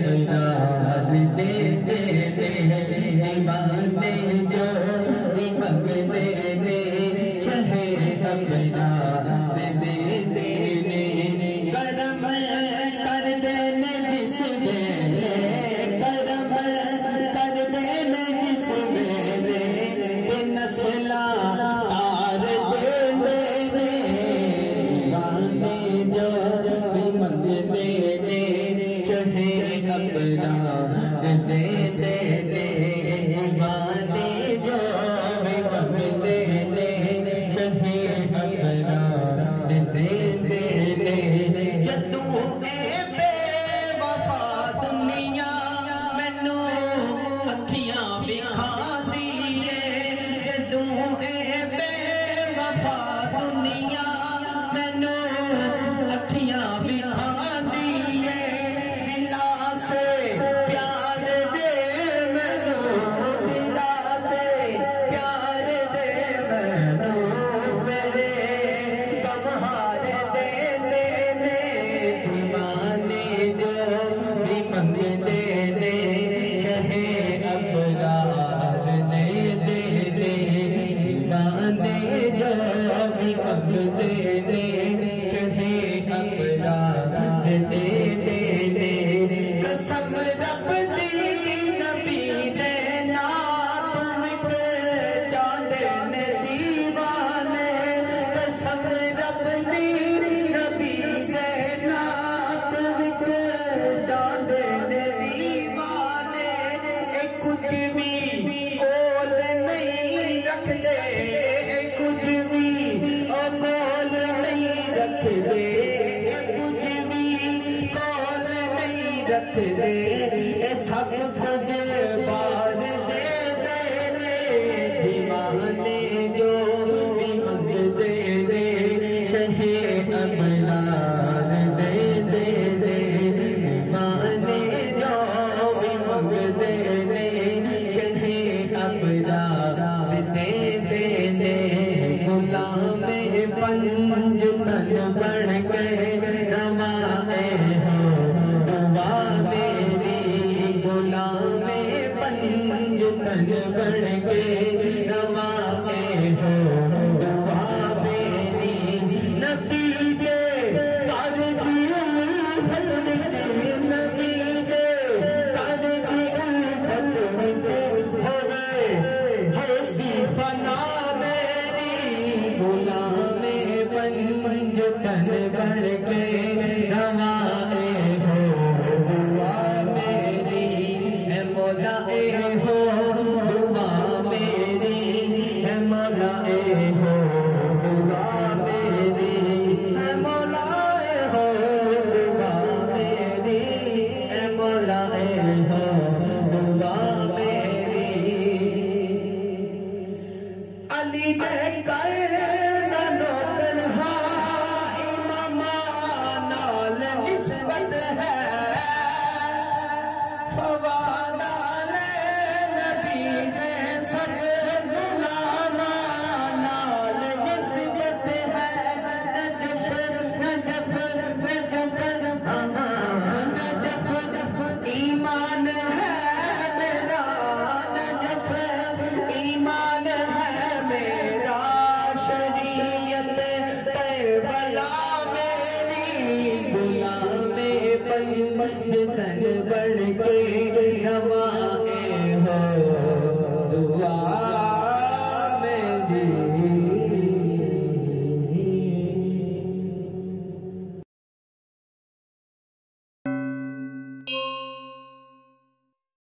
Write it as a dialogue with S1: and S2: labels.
S1: अबरार दे दे दीवाने जो मंगते ने शहे अबरार दे दे करम कर देने जिस वेले करम कर देने जिस वेले नस्ला तार दे देने दीवाने जो मंगते ने चाहे अबरार दे दे दीवाने जो मंगते ने चाहे अबरार दे दे जदू ए बेवफा दुनिया मैनू अखियां विखांदी है जदू ए बेवफा दुनिया मैनू अखियां विखांदी है दिला से प्यार दे मैनू दिला से प्यार दे मैनू मेरे गम हार दे देने दीवाने जो भी मंगते ने चाहे अबरार दे दे दीवाने जो भी मंगते ने चाहे अबरार दे दे कसम रब दी नबी दे नाम विक जांदे ने दीवाने कसम रब दी नबी दे नाम विक जांदे ने दीवाने कुछ भी कोल नहीं रखदे कुछ भी कोल नहीं रखदे कुछ भी कोल नहीं रखदे सब कुछ बार दे देने दीवाने जो भी मंगते ने चाहे अबरार दे दे दीवाने जो भी मंगते ने चाहे अबरार दे दे गुलाम पंज तन बन गए रवाए हो दुआ मेरी गुलाम पंज तन बन गए रवाए हो दुआ मेरी नबी दे कर दी उल्फत विच नबी दे कर दी उल्फत विच होवे हस्ती फना गुलाम पंज तन बन के रवाए हो दुआ मेरी है मौला हो दुआ मेरी है मौला हो दुआ मेरी है मौला हो दुआ मेरी है मौला हो दुआ मेरी अली दे पंज तन बढ़ के